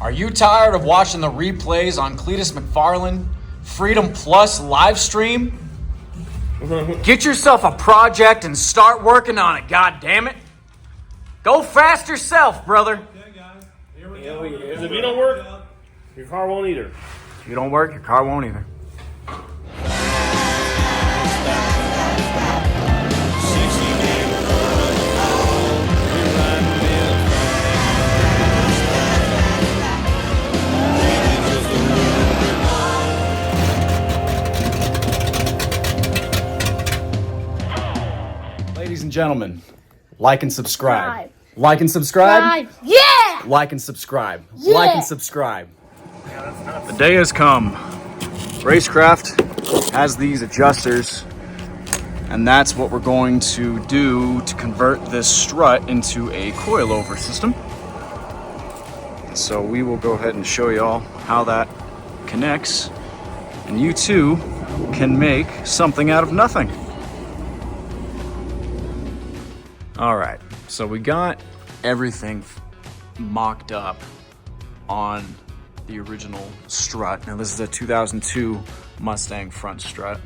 Are you tired of watching the replays on Cletus McFarland Freedom Plus live stream? Get yourself a project and start working on it, goddammit. Go fast yourself, brother. Okay, guys. Here we go. If you don't work, your car won't either. If you don't work, your car won't either. Ladies and gentlemen, like and subscribe. Like and subscribe? Yeah! Like and subscribe. Yeah! Like and subscribe. The day has come. Racecraft has these adjusters, and that's what we're going to do to convert this strut into a coilover system. So we will go ahead and show you all how that connects, and you too can make something out of nothing. All right, so we got everything mocked up on the original strut. Now this is a 2002 Mustang front strut.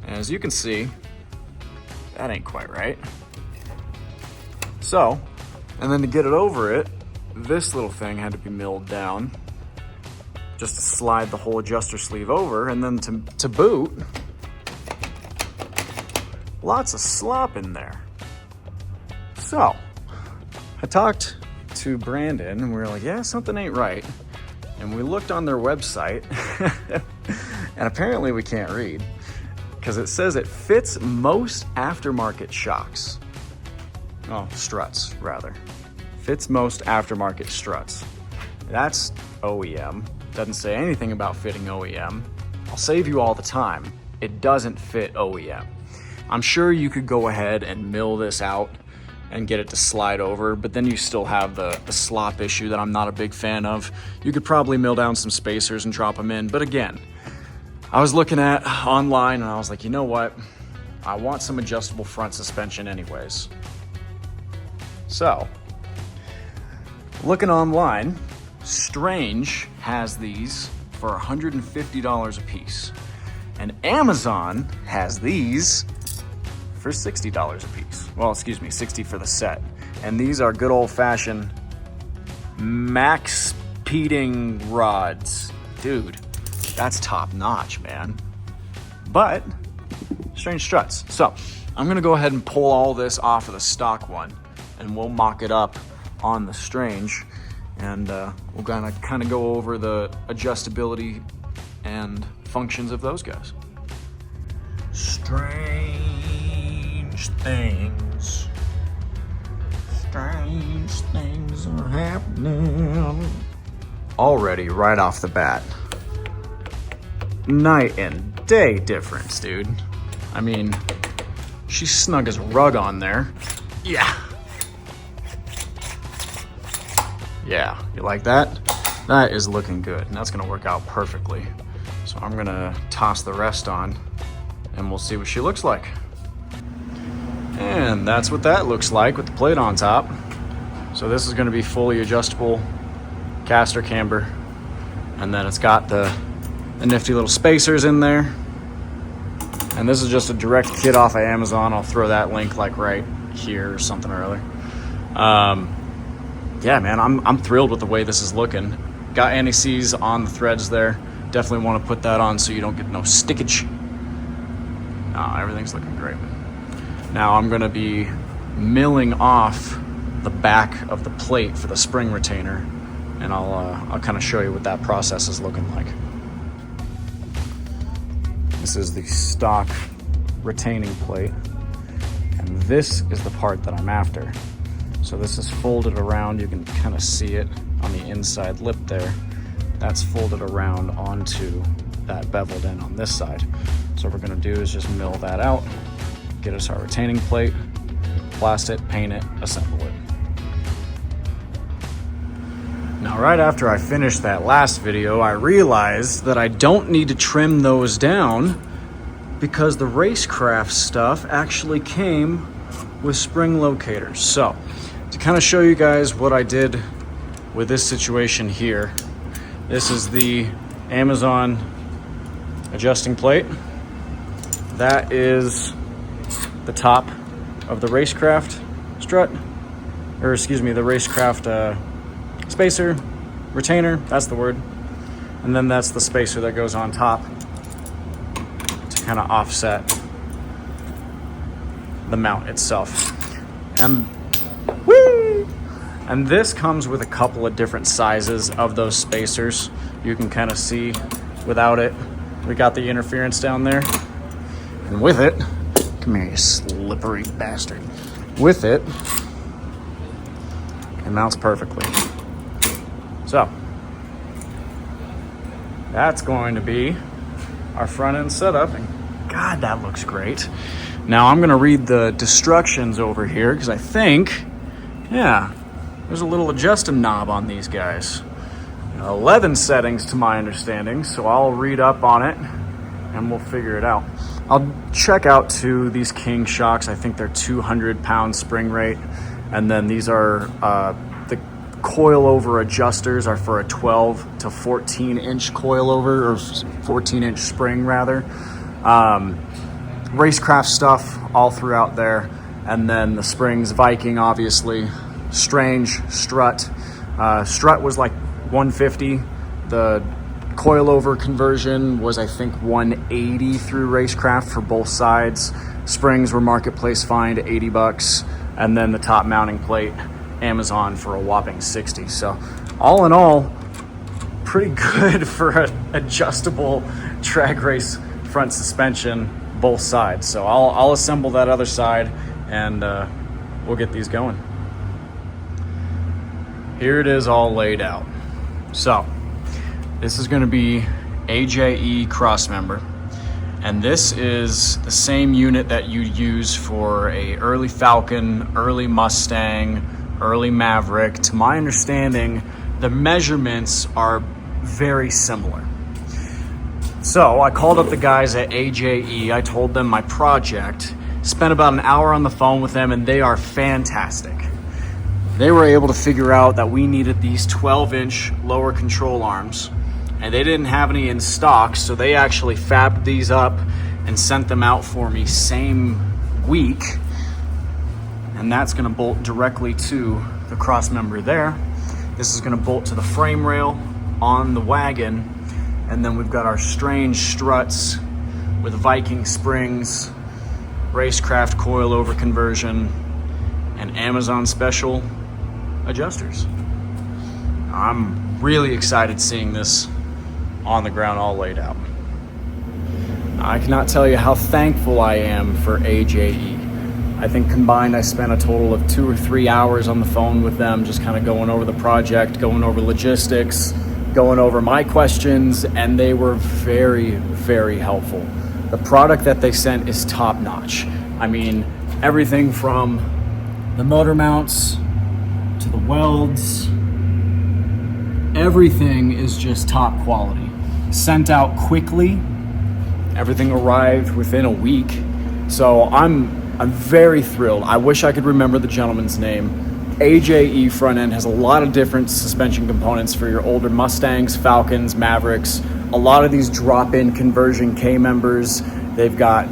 And as you can see, that ain't quite right. So, and then to get it over it, this little thing had to be milled down just to slide the whole adjuster sleeve over. And then to boot, lots of slop in there. So, I talked to Brandon and we were like, yeah, something ain't right. And we looked on their website and apparently we can't read because it says it fits most aftermarket shocks. Oh, struts rather. Fits most aftermarket struts. That's OEM. Doesn't say anything about fitting OEM. I'll save you all the time. It doesn't fit OEM. I'm sure you could go ahead and mill this out and get it to slide over, but then you still have the slop issue that I'm not a big fan of. You could probably mill down some spacers and drop them in, but again, I was looking at online and I was like, you know what? I want some adjustable front suspension anyways. So, looking online, Strange has these for $150 a piece, and Amazon has these for $60 a piece. Well, excuse me, $60 for the set. And these are good old-fashioned max speeding rods. Dude, that's top-notch, man. But, Strange struts. So, I'm gonna go ahead and pull all this off of the stock one, and we'll mock it up on the Strange, and we'll kind of go over the adjustability and functions of those guys. Strange things are happening already right off the bat. Night and day difference, dude. I mean, she snug as a rug on there. Yeah, you like that? That is looking good, and that's gonna work out perfectly. So I'm gonna toss the rest on and we'll see what she looks like. And that's what that looks like with the plate on top. So this is gonna be fully adjustable caster camber. And then it's got the nifty little spacers in there. And this is just a direct kit off of Amazon. I'll throw that link like right here or something or other. Yeah, man, I'm thrilled with the way this is looking. Got anti-seize on the threads there. Definitely want to put that on so you don't get no stickage. Everything's looking great. Now I'm gonna be milling off the back of the plate for the spring retainer, and I'll kind of show you what that process is looking like. This is the stock retaining plate, and this is the part that I'm after. So this is folded around. You can kind of see it on the inside lip there. That's folded around onto that beveled in on this side. So what we're gonna do is just mill that out, get us our retaining plate, blast it, paint it, assemble it. Now, right after I finished that last video, I realized that I don't need to trim those down because the Racecraft stuff actually came with spring locators. So, to kind of show you guys what I did with this situation here. This is the Amazon adjusting plate. That is the top of the racecraft strut, or excuse me, the racecraft spacer, retainer, that's the word. And then that's the spacer that goes on top to kind of offset the mount itself. And whee! And this comes with a couple of different sizes of those spacers. You can kind of see without it. We got the interference down there. And with it, come here, you slippery bastard. With it mounts perfectly. So, that's going to be our front end setup. And God, that looks great. Now I'm gonna read the instructions over here because I think, yeah, there's a little adjusting knob on these guys. 11 settings to my understanding, so I'll read up on it and we'll figure it out. I'll check out too these King shocks. I think they're 200-pound spring rate, and then these are the coilover adjusters are for a 12 to 14-inch coilover, or 14-inch spring rather. Racecraft stuff all throughout there, and then the springs, Viking obviously, Strange, Strut. Strut was like 150. The coilover conversion was I think 180 through Racecraft for both sides. Springs were marketplace find, $80, and then the top mounting plate, Amazon for a whopping 60. So all in all, pretty good for an adjustable drag race front suspension, both sides. So I'll assemble that other side and we'll get these going. Here it is all laid out. So this is going to be AJE crossmember, and this is the same unit that you'd use for a early Falcon, early Mustang, early Maverick. To my understanding, the measurements are very similar. So I called up the guys at AJE. I told them my project, spent about an hour on the phone with them, and they are fantastic. They were able to figure out that we needed these 12-inch lower control arms, and they didn't have any in stock, so they actually fabbed these up and sent them out for me same week. And that's gonna bolt directly to the cross member there. This is gonna bolt to the frame rail on the wagon. And then we've got our Strange struts with Viking springs, Racecraft coilover conversion, and Amazon special adjusters. I'm really excited seeing this on the ground all laid out. I cannot tell you how thankful I am for AJE. I think combined I spent a total of 2 or 3 hours on the phone with them, just kind of going over the project, going over logistics, going over my questions, and they were very, very helpful. The product that they sent is top notch. I mean, everything from the motor mounts to the welds, everything is just top quality. Sent out quickly. Everything arrived within a week. So I'm very thrilled. I wish I could remember the gentleman's name. AJE front end has a lot of different suspension components for your older Mustangs, Falcons, Mavericks. A lot of these drop-in conversion K-members. They've got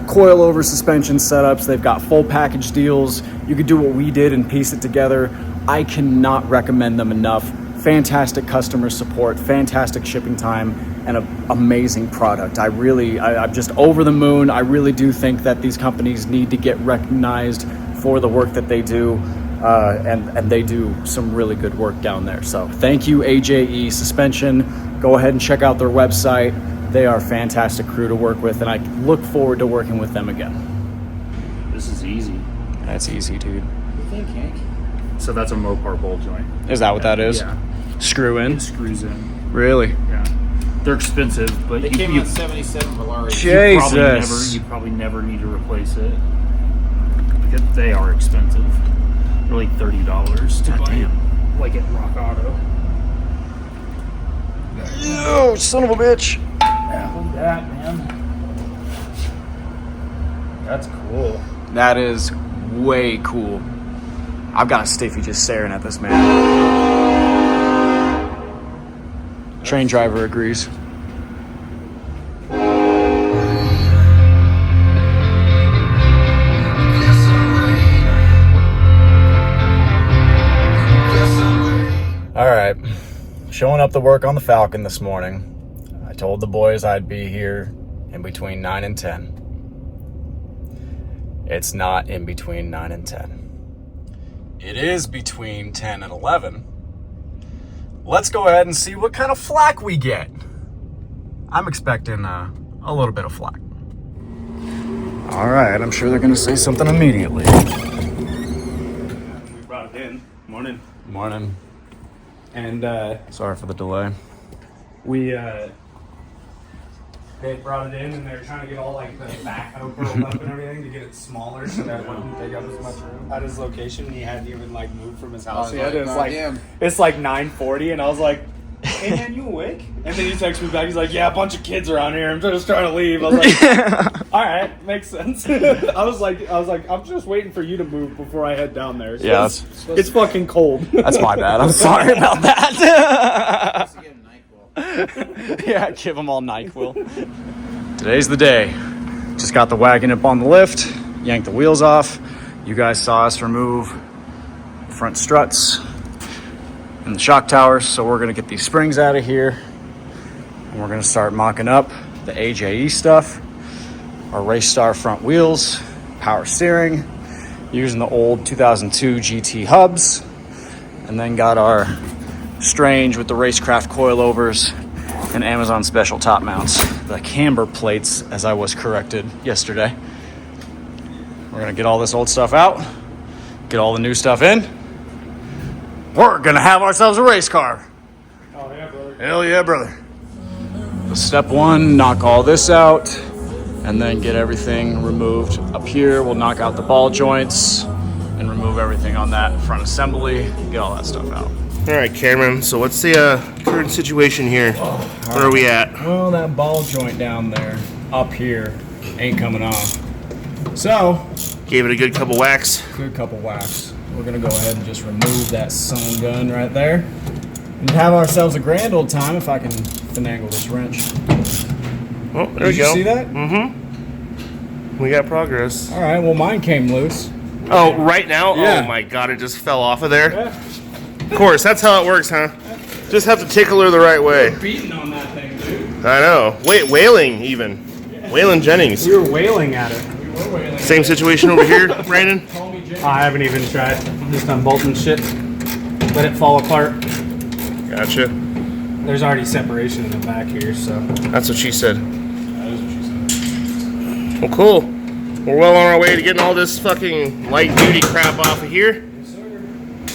coilover suspension setups. They've got full package deals. You could do what we did and piece it together. I cannot recommend them enough. Fantastic customer support, fantastic shipping time, and an amazing product. I'm just over the moon. I really do think that these companies need to get recognized for the work that they do, and they do some really good work down there. So thank you, AJE Suspension. Go ahead and check out their website. They are a fantastic crew to work with, and I look forward to working with them again. This is easy. That's easy, dude. You think, Hank? So that's a Mopar bolt joint. Is that what that is? Yeah. Screw in? It screws in. Really? Yeah. They're expensive, but They came on 77 Valari. Jesus. You probably never need to replace it. Because they are expensive. They're like $30 to God buy damn. it, like at Rock Auto. Oh, son of a bitch. Yeah, look at that, man. That's cool. That is way cool. I've got a stiffy just staring at this man. Train driver agrees. All right, showing up to work on the Falcon this morning. I told the boys I'd be here in between 9 and 10. It's not in between 9 and 10. It is between 10 and 11. Let's go ahead and see what kind of flack we get. I'm expecting a little bit of flack. All right, I'm sure they're gonna say something immediately. We brought it in. Morning. Morning. And Sorry for the delay. they brought it in and they were trying to get all like the backhoe curled up and everything to get it smaller so that it wouldn't take up as much room. At his location, he hadn't even like moved from his house yet. It was like it's like 9:40, and I was like, "Hey man, you awake?" And then he texts me back. He's like, "Yeah, a bunch of kids around here. I'm just trying to leave." I was like, "All right, makes sense." I was like, I'm just waiting for you to move before I head down there. So Yeah, it's fucking cold. That's my bad. I'm sorry about that. Yeah, give them all NyQuil. Today's the day. Just got the wagon up on the lift, yanked the wheels off. You guys saw us remove the front struts and the shock towers, so we're gonna get these springs out of here and we're gonna start mocking up the AJE stuff, our Race Star front wheels, power steering, using the old 2002 GT hubs, and then got our Strange with the Racecraft coilovers and Amazon special top mounts, the camber plates, as I was corrected yesterday. We're gonna get all this old stuff out, get all the new stuff in. We're gonna have ourselves a race car. Oh yeah, brother. Hell yeah, brother. So step one, knock all this out, and then get everything removed up here. We'll knock out the ball joints and remove everything on that front assembly, get all that stuff out. All right, Cameron, so what's the current situation here? Where are we at? Well, that ball joint down there, up here, ain't coming off. So, Gave it a good couple whacks. good couple whacks. We're gonna go ahead and just remove that son gun right there and have ourselves a grand old time if I can finagle this wrench. Oh, there Did we you go. see that? We got progress. All right, well, mine came loose. Oh, right now? Yeah. Oh my god, it just fell off of there. Yeah. Of course, that's how it works, huh? Just have to tickle her the right way. Beating on that thing, dude. I know. Wait, wailing even. Wailing Jennings. We were wailing at it. Same situation over here, Brandon? I haven't even tried. I'm just unbolting shit. Let it fall apart. Gotcha. There's already separation in the back here, so. That's what she said. That is what she said. Well, cool. We're well on our way to getting all this fucking light duty crap off of here.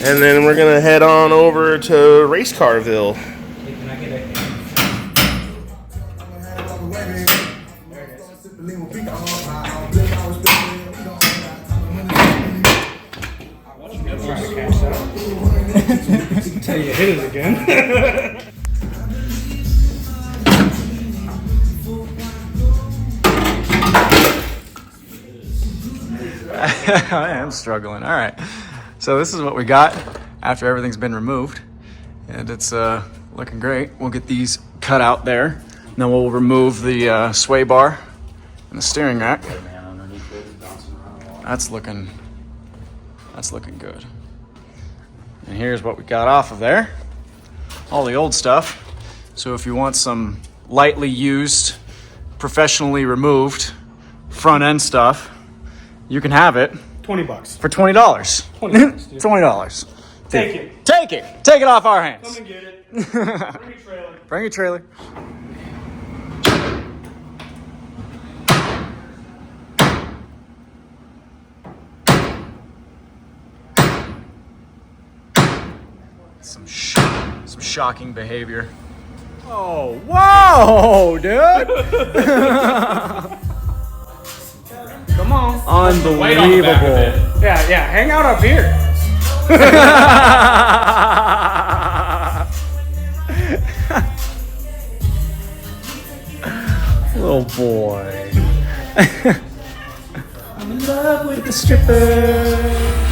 And then we're gonna head on over to Racecarville. Can I get it? Trying to cash out. Until you hit it again. I am struggling. All right. So this is what we got after everything's been removed. And it's looking great. We'll get these cut out there. Then we'll remove the sway bar and the steering rack. That's looking good. And here's what we got off of there. All the old stuff. So if you want some lightly used, professionally removed front end stuff, you can have it $20. for $20. $20, dude. $20. Take it. Take it. Take it off our hands. Come and get it. Bring your trailer. Bring your trailer. Some shocking behavior. Oh, whoa, dude! Come on. Unbelievable. Yeah, hang out up here. Little boy. I'm in love with the stripper.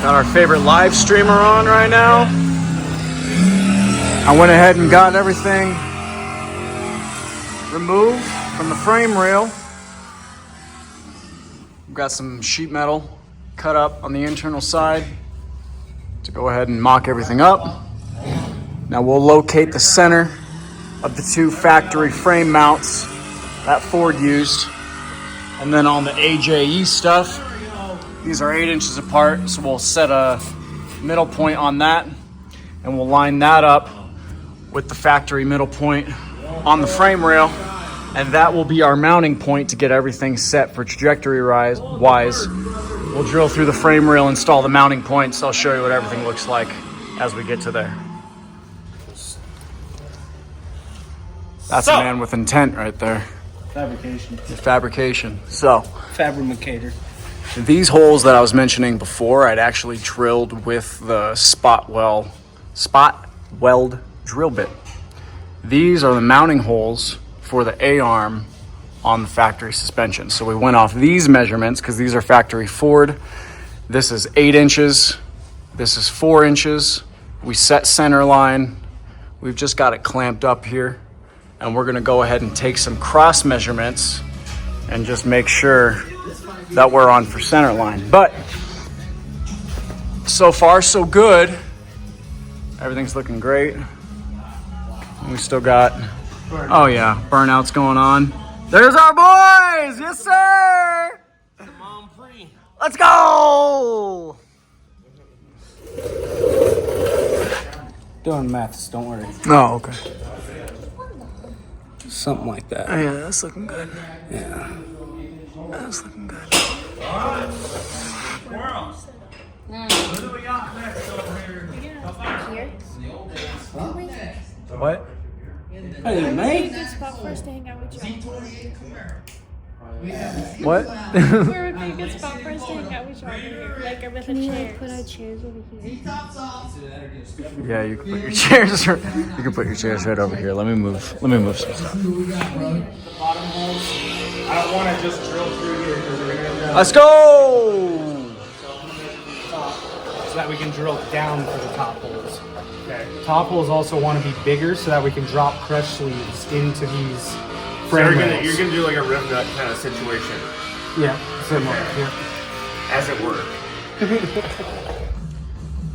Got our favorite live streamer on right now. I went ahead and got everything removed from the frame rail. We've got some sheet metal cut up on the internal side to go ahead and mock everything up. Now we'll locate the center of the two factory frame mounts that Ford used. And then on the AJE stuff, these are 8 inches apart, so we'll set a middle point on that, and we'll line that up with the factory middle point on the frame rail, and that will be our mounting point to get everything set for trajectory wise. We'll drill through the frame rail, install the mounting points. I'll show you what everything looks like as we get to there. That's a man with intent right there. Fabrication. Fabrication. So, Fabricator. these holes that I was mentioning before, I'd actually drilled with the spot weld drill bit. These are the mounting holes for the A-arm on the factory suspension. So we went off these measurements because these are factory Ford. This is 8 inches. This is 4 inches. We set center line. We've just got it clamped up here. And we're gonna go ahead and take some cross measurements and just make sure that we're on for center line. But so far so good. Everything's looking great. We still got, oh yeah, burnouts going on. There's our boys, yes sir. Let's go. Doing maths, don't worry. Oh, okay. Something like that. Oh, yeah, that's looking good. Yeah. That's looking good. What? Hey, mate. Good spot for us to hang out with y'all. What? Where would be a good spot for us to hang out with y'all over here? Like with a chair. Put our chairs over here. Yeah, you can put your chairs. You can put your chairs right over here. Let me move some stuff. The bottom holes. I don't want to just drill through here because we're gonna go Let's go. so that we can drill down for the top holes. Okay. Top holes also want to be bigger so that we can drop crush sleeves into these So frame you're rails. gonna do like a rim nut kind of situation, Yeah, similar. Yeah. as it were.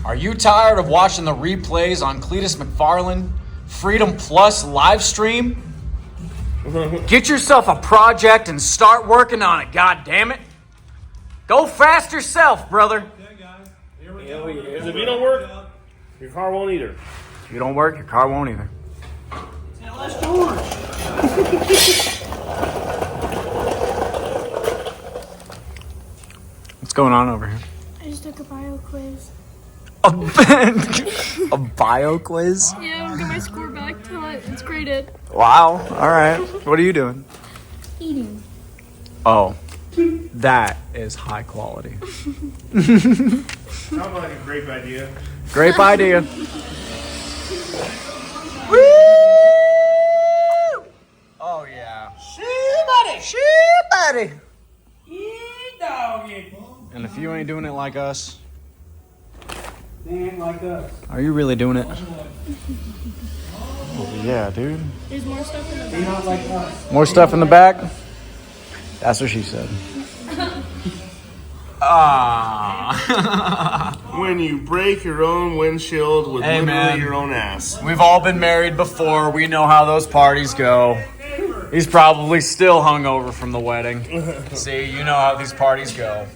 Are you tired of watching the replays on Cletus McFarland Freedom Plus live stream? Get yourself a project and start working on it, God damn it! Go fast yourself, brother. Because if you don't work, your car won't either. If you don't work, your car won't either. What's going on over here? I just took a bio quiz. A bio quiz? Yeah, I'll get my score back. It's graded. Wow. All right. What are you doing? Eating. Oh, that is high quality. Sounds like a great idea. Great idea. Woo! Oh yeah. Shit, buddy. And if you ain't doing it like us, They ain't like us. are you really doing it? Oh, yeah, dude. There's more stuff in the They back. not like us. More stuff in the back? That's what she said. When you break your own windshield with Hey, literally man. your own ass. We've all been married before. We know how those parties go. He's probably still hungover from the wedding. See, you know how these parties go.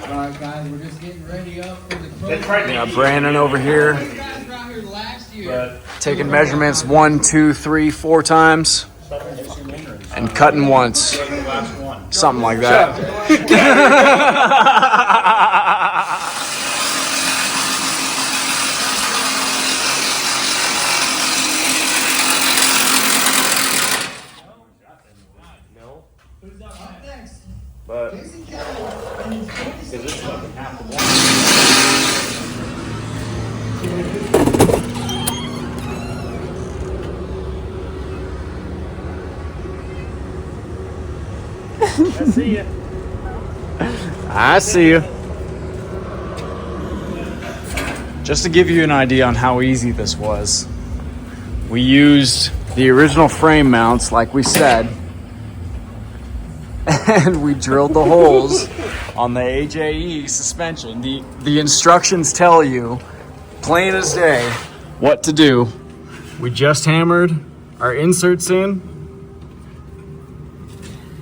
Alright guys, we're just getting ready up for the close. Yeah, Brandon over here You guys were out here last year. taking measurements 1, 2, 3, 4 times and cutting once. Something like that. See ya. I see you. Just to give you an idea on how easy this was, we used the original frame mounts, like we said, and we drilled the holes on the AJE suspension. The instructions tell you, plain as day, what to do. We just hammered our inserts in.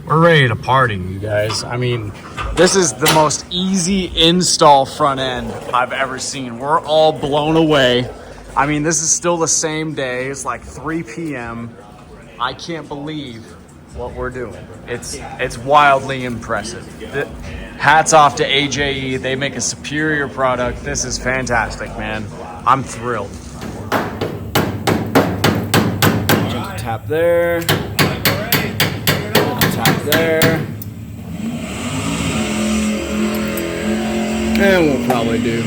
We're ready to party, you guys. I mean, this is the most easy install front end I've ever seen. We're all blown away. I mean, this is still the same day. It's like 3 p.m. I can't believe what we're doing. It's wildly impressive. Hats off to AJE. They make a superior product. This is fantastic, man. I'm thrilled. Just tap there. Tap there. And we'll probably do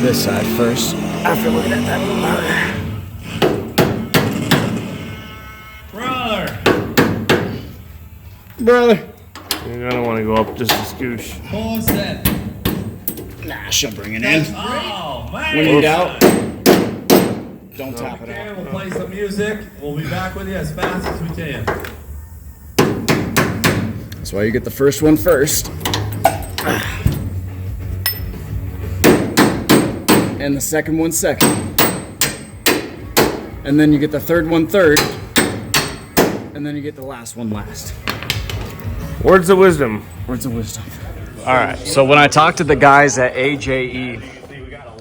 this side first after looking at that motor. Brother. You're gonna want to go up just a scooch. Full set. Nah, she'll bring it in. Oh, man. When in doubt, don't tap it Okay, out. we'll play some music. We'll be back with you as fast as we can. That's why you get the first one first. And the second one second. And then you get the third one third. And then you get the last one last. Words of wisdom. Words of wisdom. All right, so when I talked to the guys at AJE,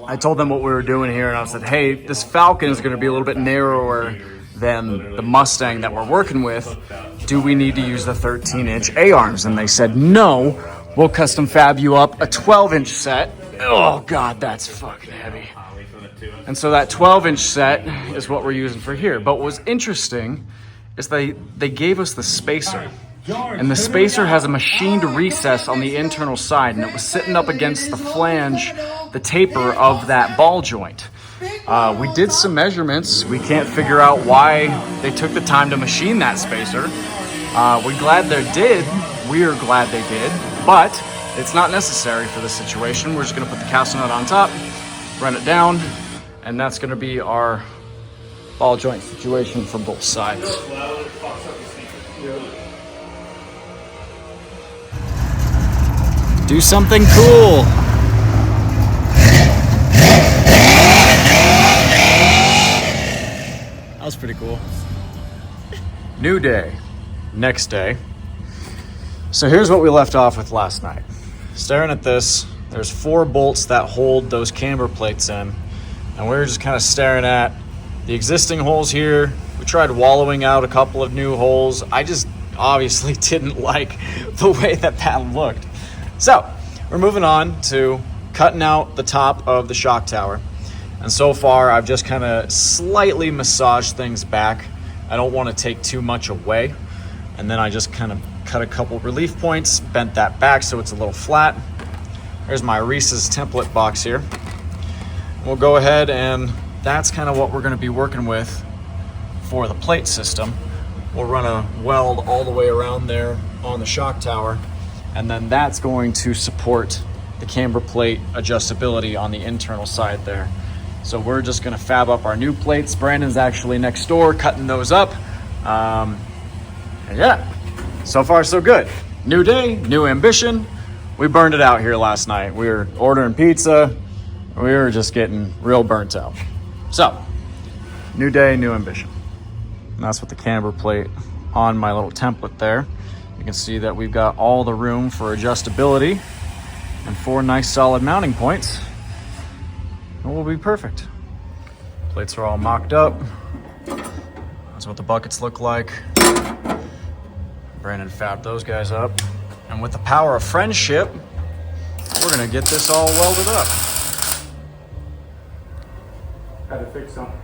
I told them what we were doing here, and I said, hey, this Falcon is going to be a little bit narrower than the Mustang that we're working with. Do we need to use the 13-inch A-arms? And they said, no, we'll custom fab you up a 12-inch set. Oh, God, that's fucking heavy. And so that 12-inch set is what we're using for here. But what was interesting is they gave us the spacer. And the spacer has a machined recess on the internal side, and it was sitting up against the flange, the taper of that ball joint. We did some measurements. We can't figure out why they took the time to machine that spacer. We're glad they did. We're glad they did, but it's not necessary for this situation. We're just gonna put the castle nut on top, run it down, and that's gonna be our ball joint situation for both sides. Do something cool. That was pretty cool. New day, next day. So here's what we left off with last night. Staring at this, there's 4 bolts that hold those camber plates in. And we were just kind of staring at the existing holes here. We tried wallowing out a couple of new holes. I just obviously didn't like the way that looked. So we're moving on to cutting out the top of the shock tower. And so far I've just kind of slightly massaged things back. I don't want to take too much away. And then I just kind of cut a couple relief points, bent that back so it's a little flat. There's my Reese's template box here. We'll go ahead, and that's kind of what we're going to be working with for the plate system. We'll run a weld all the way around there on the shock tower, and then that's going to support the camber plate adjustability on the internal side there. So we're just going to fab up our new plates. Brandon's actually next door cutting those up. And yeah, so far so good. New day, new ambition. We burned it out here last night. We were ordering pizza. We were just getting real burnt out. So, new day, new ambition. And that's with the camber plate on my little template there. You can see that we've got all the room for adjustability and 4 nice solid mounting points. And we'll be perfect. Plates are all mocked up. That's what the buckets look like. Brandon fabbed those guys up. And with the power of friendship, we're gonna get this all welded up. Had to fix something.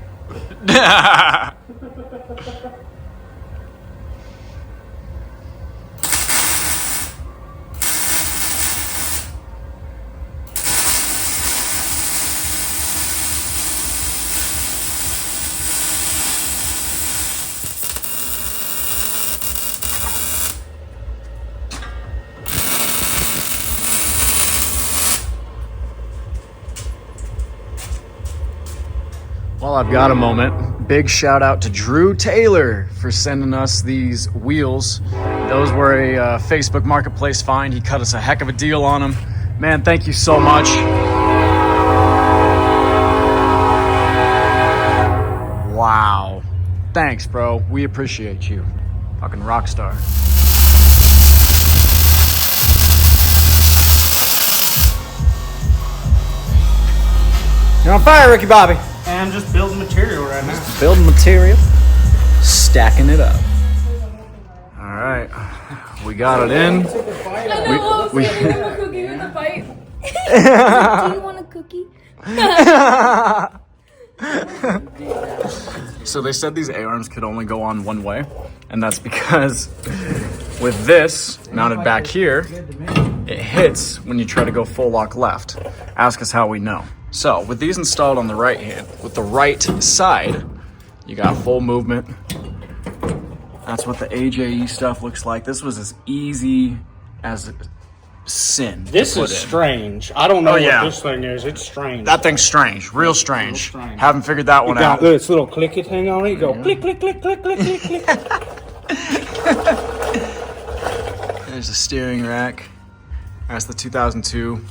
While I've got a moment, big shout out to Drew Taylor for sending us these wheels. Those were a Facebook Marketplace find. He cut us a heck of a deal on them. Man, thank you so much. Wow. Thanks, bro. We appreciate you. Fucking rock star. You're on fire, Ricky Bobby. I'm just building material right now. Building material, stacking it up. All right, we got it in. I know. We- I want a cookie with a bite. Do you want a cookie? So they said these A-arms could only go on one way, and that's because with this mounted back here, it hits when you try to go full lock left. Ask us how we know. So with these installed on the right hand, with the right side, you got full movement. That's what the AJE stuff looks like. This was as easy as sin. This is strange. I don't know what this thing is. It's strange. That thing's strange, real strange. Haven't figured that one out. Got this little clicky thing on it. You go click, click, click, click, click, click, click. There's a steering rack. That's the 2002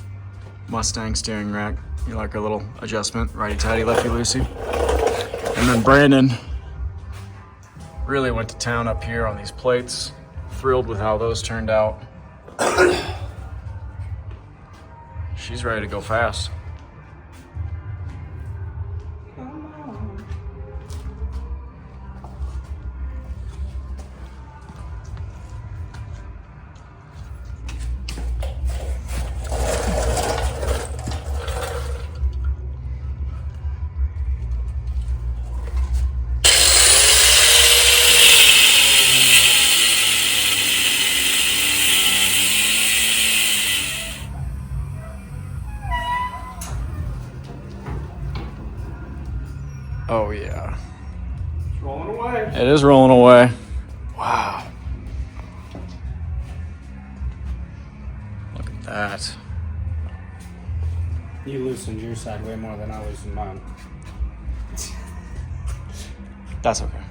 Mustang steering rack. You like a little adjustment, righty-tighty, lefty-loosey. And then Brandon really went to town up here on these plates. Thrilled with how those turned out. She's ready to go fast. Oh yeah. It's rolling away. It is rolling away. Wow. Look at that. You loosened your side way more than I loosened mine. That's okay.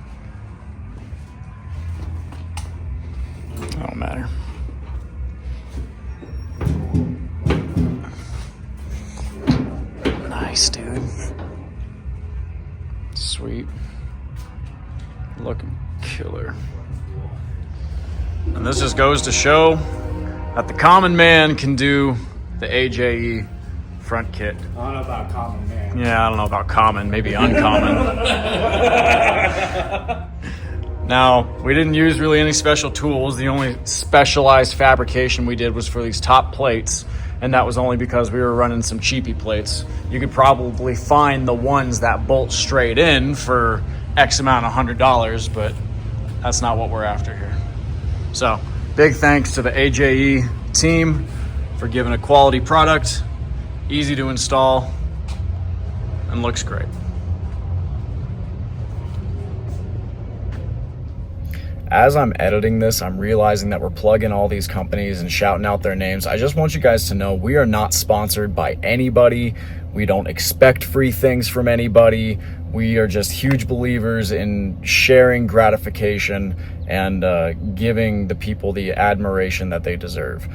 Don't matter. Nice, dude. Sweet. Looking killer. And this just goes to show that the common man can do the AJE front kit. I don't know about common man. Yeah, I don't know about common, maybe uncommon. Now, we didn't use really any special tools. The only specialized fabrication we did was for these top plates, and that was only because we were running some cheapy plates. You could probably find the ones that bolt straight in for X amount of $100, but that's not what we're after here. So, big thanks to the AJE team for giving a quality product, easy to install, and looks great. As I'm editing this, I'm realizing that we're plugging all these companies and shouting out their names. I just want you guys to know we are not sponsored by anybody. We don't expect free things from anybody. We are just huge believers in sharing gratification and giving the people the admiration that they deserve.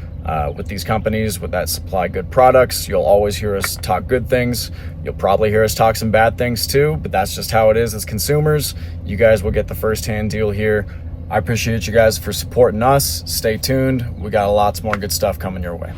With these companies that supply good products, you'll always hear us talk good things. You'll probably hear us talk some bad things too, but that's just how it is as consumers. You guys will get the first-hand deal here. I appreciate you guys for supporting us. Stay tuned. We got lots more good stuff coming your way.